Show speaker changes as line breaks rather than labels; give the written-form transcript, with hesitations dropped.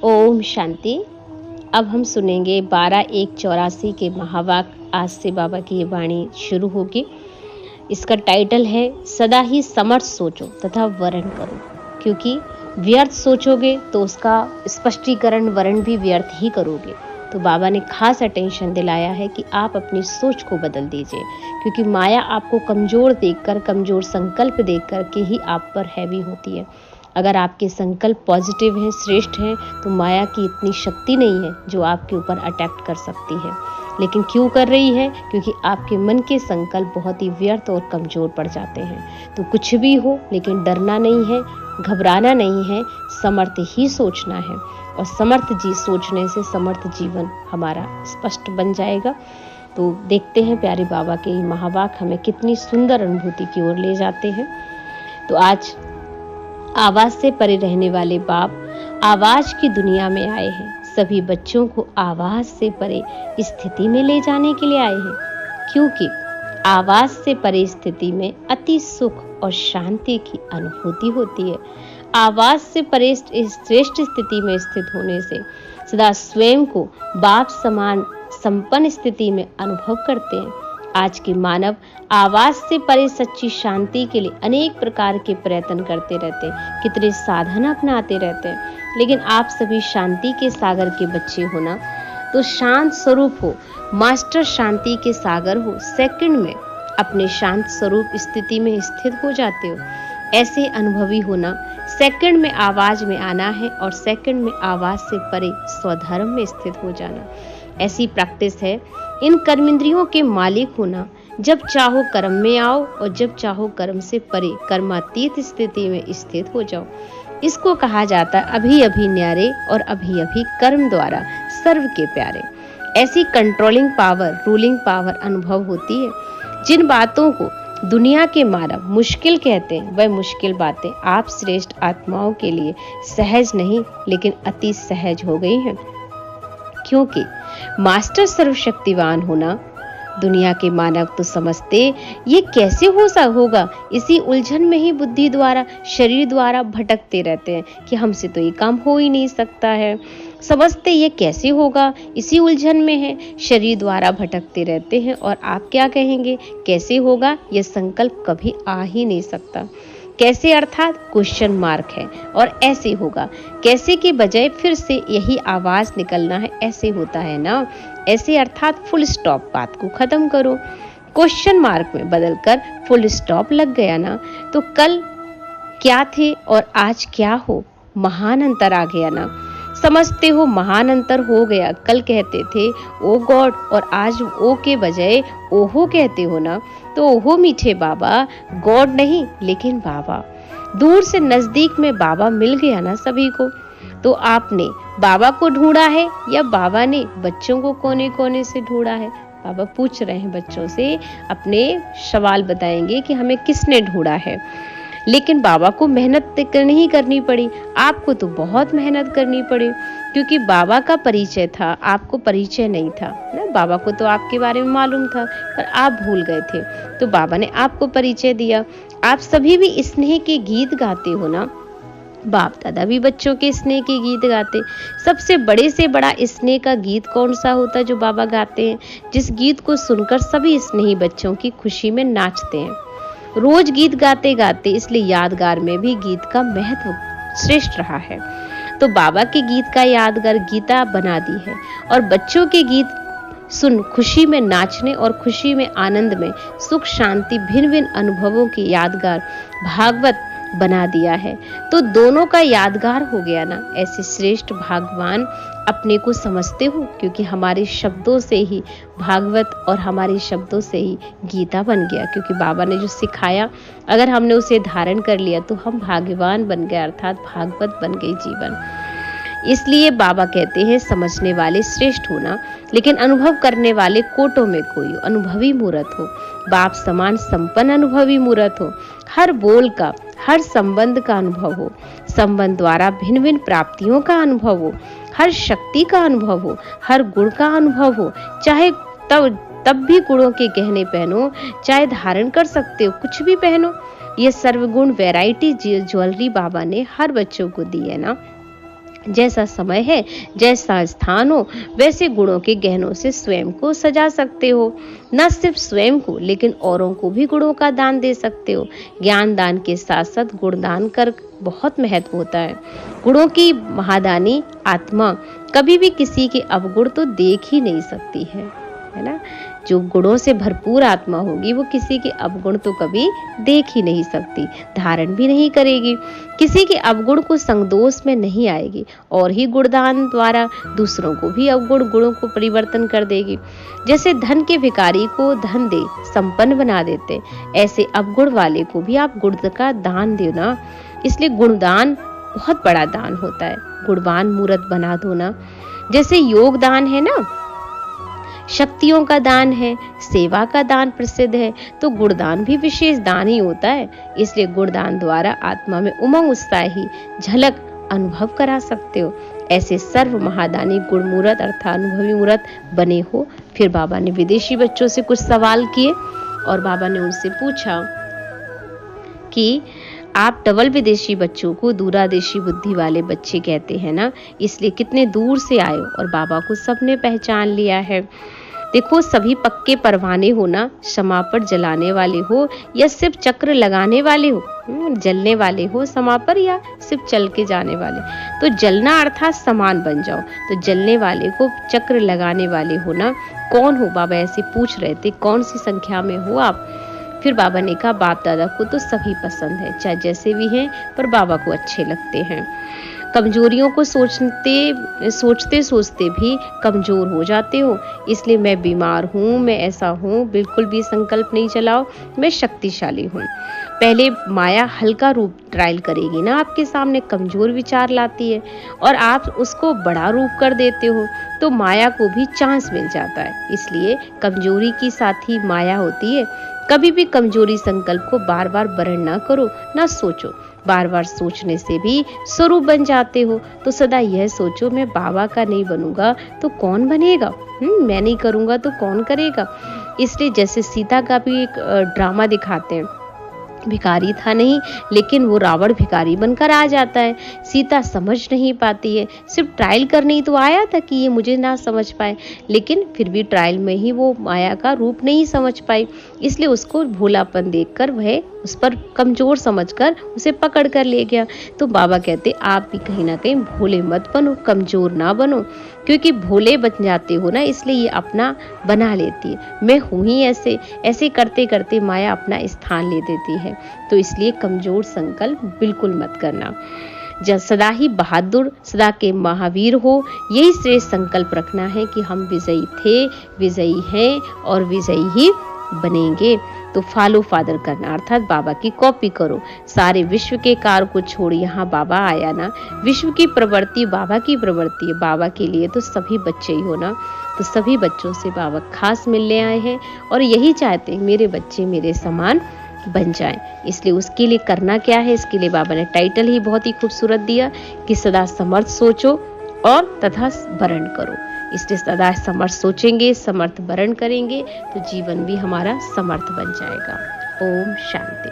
ओम शांति। अब हम सुनेंगे 12/1/84 के महावाक्य। आज से बाबा की ये वाणी शुरू होगी। इसका टाइटल है सदा ही समर्थ सोचो तथा वर्ण करो, क्योंकि व्यर्थ सोचोगे तो उसका स्पष्टीकरण वर्ण भी व्यर्थ ही करोगे। तो बाबा ने खास अटेंशन दिलाया है कि आप अपनी सोच को बदल दीजिए, क्योंकि माया आपको कमजोर देखकर, कमजोर संकल्प देख कर के ही आप पर हैवी होती है। अगर आपके संकल्प पॉजिटिव हैं, श्रेष्ठ हैं, तो माया की इतनी शक्ति नहीं है जो आपके ऊपर अटैक कर सकती है। लेकिन क्यों कर रही है? क्योंकि आपके मन के संकल्प बहुत ही व्यर्थ और कमजोर पड़ जाते हैं। तो कुछ भी हो, लेकिन डरना नहीं है, घबराना नहीं है, समर्थ ही सोचना है। और समर्थ जी सोचने से समर्थ जीवन हमारा स्पष्ट बन जाएगा। तो देखते हैं प्यारे बाबा के ये महावाक्य हमें कितनी सुंदर अनुभूति की ओर ले जाते हैं। तो आज आवाज से परे रहने वाले बाप आवाज की दुनिया में आए हैं। सभी बच्चों को आवाज से परे स्थिति में ले जाने के लिए आए हैं, क्योंकि आवाज से परे स्थिति में अति सुख और शांति की अनुभूति होती है। आवाज से परे श्रेष्ठ स्थिति में स्थित होने से सदा स्वयं को बाप समान संपन्न स्थिति में अनुभव करते हैं। आज के मानव आवाज से परे सच्ची शांति के लिए अनेक प्रकार के प्रयत्न करते रहते हैं, कितने साधन अपनाते रहते हैं। लेकिन आप सभी शांति के सागर के बच्चे हो ना, तो शांत स्वरूप हो, मास्टर शांति के सागर हो, सेकंड में अपने शांत स्वरूप स्थिति में स्थित हो जाते हो। ऐसे अनुभवी होना, सेकंड में आवाज में आना है और सेकंड में आवाज से परे स्वधर्म में स्थित हो जाना। ऐसी प्रैक्टिस है इन कर्मेंद्रियों के मालिक होना। जब चाहो कर्म में आओ और जब चाहो कर्म से परे कर्मातीत स्थिति में स्थित हो जाओ। इसको कहा जाता है अभी अभी न्यारे और अभी अभी कर्म द्वारा सर्व के प्यारे। ऐसी कंट्रोलिंग पावर, रूलिंग पावर अनुभव होती है। जिन बातों को दुनिया के मानव मुश्किल कहते हैं, वह मुश्किल बातें आप श्रेष्ठ आत्माओं के लिए सहज नहीं, लेकिन अति सहज हो गई हैं। क्योंकि मास्टर सर्वशक्तिवान होना, दुनिया के मानव तो समझते ये कैसे होगा। इसी उलझन में ही बुद्धि द्वारा, शरीर द्वारा भटकते रहते हैं कि हमसे तो ये काम हो ही नहीं सकता है। समझते ये कैसे होगा, इसी उलझन में है, शरीर द्वारा भटकते रहते हैं। और आप क्या कहेंगे, कैसे होगा? ये संकल्प कभी आ ही नहीं सकता। कैसे अर्थात क्वेश्चन मार्क है। और ऐसे होगा, कैसे के बजाय फिर से यही आवाज निकलना है, ऐसे होता है ना। ऐसे अर्थात फुल स्टॉप, बात को खत्म करो। क्वेश्चन मार्क में बदलकर फुल स्टॉप लग गया ना, तो कल क्या थे और आज क्या हो, महान अंतर आ गया ना। समझते हो महान अंतर हो गया। कल कहते थे ओ गॉड और आज ओ के बजाय ओहो कहते हो ना। तो ओहो मीठे बाबा, गॉड नहीं लेकिन बाबा। दूर से नजदीक में बाबा मिल गया ना सभी को। तो आपने बाबा को ढूंढा है या बाबा ने बच्चों को कोने कोने से ढूंढा है? बाबा पूछ रहे हैं बच्चों से, अपने सवाल बताएंगे कि हमें किसने ढूंढा है। लेकिन बाबा को मेहनत नहीं करनी पड़ी, आपको तो बहुत मेहनत करनी पड़ी, क्योंकि बाबा का परिचय था, आपको परिचय नहीं था ना। बाबा को तो आपके बारे में मालूम था, पर आप भूल गए थे, तो बाबा ने आपको परिचय दिया। आप सभी भी स्नेह के गीत गाते हो ना। बाप दादा भी बच्चों के स्नेह के गीत गाते। सबसे बड़े से बड़ा स्नेह का गीत कौन सा होता है जो बाबा गाते हैं? जिस गीत को सुनकर सभी स्नेही बच्चों की खुशी में नाचते हैं। रोज गीत गाते गाते, इसलिए यादगार में भी गीत का महत्व श्रेष्ठ रहा है। तो बाबा के गीत का यादगार गीता बना दी है। और बच्चों के गीत सुन खुशी में नाचने और खुशी में, आनंद में, सुख शांति भिन्न भिन्न अनुभवों की यादगार भागवत बना दिया है। तो दोनों का यादगार हो गया ना। ऐसे श्रेष्ठ भगवान अपने को समझते हो, क्योंकि हमारे शब्दों से ही भागवत और हमारे शब्दों से ही गीता बन गया। क्योंकि बाबा ने जो सिखाया, अगर हमने उसे धारण कर लिया तो हम भाग्यवान बन गए, अर्थात भागवत बन गई जीवन। इसलिए बाबा कहते हैं समझने वाले श्रेष्ठ होना, लेकिन अनुभव करने वाले कोटों में कोई अनुभवी मूर्त हो। बाप समान संपन्न अनुभवी मूर्त हो। हर बोल का, हर संबंध का अनुभव हो। संबंध द्वारा भिन्न भिन्न प्राप्तियों का अनुभव हो। हर शक्ति का अनुभव हो, हर गुण का अनुभव हो। चाहे तब भी गुणों के गहने पहनो, चाहे धारण कर सकते हो, कुछ भी पहनो। ये सर्वगुण वैरायटी ज्वेलरी बाबा ने हर बच्चों को दी है ना। जैसा समय है, जैसा स्थान हो, वैसे गुणों के गहनों से स्वयं को सजा सकते हो। न सिर्फ स्वयं को, लेकिन औरों को भी गुणों का दान दे सकते हो। ज्ञान दान के साथ साथ गुण दान कर बहुत महत्व होता है। गुणों की महादानी आत्मा कभी भी किसी के अवगुण तो देख ही नहीं सकती है ना। जो गुणों से भरपूर आत्मा होगी वो किसी के अवगुण तो कभी देख ही नहीं सकती, धारण भी नहीं करेगी, किसी के अवगुण को संगदोष में नहीं आएगी, और ही गुणदान द्वारा दूसरों को भी अवगुण गुणों को परिवर्तन कर देगी। जैसे धन के भिखारी को धन दे संपन्न बना देते, ऐसे अवगुण वाले को भी आप गुण का दान देना। इसलिए गुणदान बहुत बड़ा दान होता है। गुणवान मूर्त बना दो ना। जैसे योग दान है ना, शक्तियों का दान है, सेवा का दान प्रसिद्ध है, तो गुणदान भी विशेष दान ही होता है। इसलिए गुणदान द्वारा आत्मा में उमंग उत्साही झलक अनुभव करा सकते हो। ऐसे सर्व महादानी गुण मूर्त अर्थात अनुभवी मूर्त बने हो। फिर बाबा ने विदेशी बच्चों से कुछ सवाल किए और बाबा ने उनसे पूछा कि आप डबल विदेशी बच्चों को दूरादेशी बुद्धि वाले बच्चे कहते हैं ना, इसलिए कितने दूर से आए हो? और बाबा को सबने पहचान लिया है। देखो, सभी पक्के परवाने हो ना, क्षमा पर जलाने वाले हो या सिर्फ चक्र लगाने वाले हो, जलने वाले हो क्षमा पर या सिर्फ चल के जाने वाले। तो जलना अर्थात समान बन जाओ, तो जलने वाले को चक्र लगाने वाले हो ना। कौन हो? बाबा ऐसे पूछ रहे थे, कौन सी संख्या में हो आप? फिर बाबा ने कहा, बाप दादा को तो सभी पसंद है, चाहे जैसे भी हैं, पर बाबा को अच्छे लगते हैं। कमजोरियों को सोचते सोचते भी कमजोर हो जाते हो, इसलिए मैं बीमार हूँ, मैं ऐसा हूँ, बिल्कुल भी संकल्प नहीं चलाओ, मैं शक्तिशाली हूँ। पहले माया हल्का रूप ट्रायल करेगी ना, आपके सामने कमजोर विचार लाती है और आप उसको बड़ा रूप कर देते हो, तो माया को भी चांस मिल जाता है। इसलिए कमजोरी की साथ ही माया होती है। कभी भी कमजोरी संकल्प को बार बार वर्ण ना करो, ना सोचो। बार बार सोचने से भी स्वरूप बन जाते हो। तो सदा यह सोचो, मैं बाबा का नहीं बनूंगा तो कौन बनेगा? मैं नहीं करूंगा तो कौन करेगा? इसलिए जैसे सीता का भी एक ड्रामा दिखाते हैं, भिखारी था नहीं, लेकिन वो रावण भिखारी बनकर आ जाता है। सीता समझ नहीं पाती है, सिर्फ ट्रायल करने ही तो आया था कि ये मुझे ना समझ पाए, लेकिन फिर भी ट्रायल में ही वो माया का रूप नहीं समझ पाई। इसलिए उसको भोलापन देखकर वह उस पर कमजोर समझकर उसे पकड़ कर ले गया। तो बाबा कहते, आप भी कहीं ना कहीं भोले मत बनो, कमजोर ना बनो, क्योंकि भोले बन जाते हो ना, इसलिए ये अपना बना लेती है। मैं हूं ही ऐसे, ऐसे करते करते माया अपना स्थान ले देती है। तो इसलिए कमजोर संकल्प बिल्कुल मत करना। जब सदा ही बहादुर, सदा के महावीर हो, यही श्रेष्ठ संकल्प रखना है कि हम विजयी थे, विजयी हैं और विजयी ही बनेंगे। तो फॉलो फादर करना अर्थात बाबा की कॉपी करो। सारे विश्व के कार्य को छोड़ यहाँ बाबा आया ना, विश्व की प्रवृत्ति बाबा की प्रवृत्ति है। बाबा के लिए तो सभी बच्चे ही हो ना, तो सभी बच्चों से बाबा खास मिलने आए हैं और यही चाहते हैं मेरे बच्चे मेरे समान बन जाएं। इसलिए उसके लिए करना क्या है, इसके लिए बाबा ने टाइटल ही बहुत ही खूबसूरत दिया कि सदा समर्थ सोचो और तथा वरण करो। इसलिए सदा समर्थ सोचेंगे, समर्थ वरण करेंगे तो जीवन भी हमारा समर्थ बन जाएगा। ओम शांति।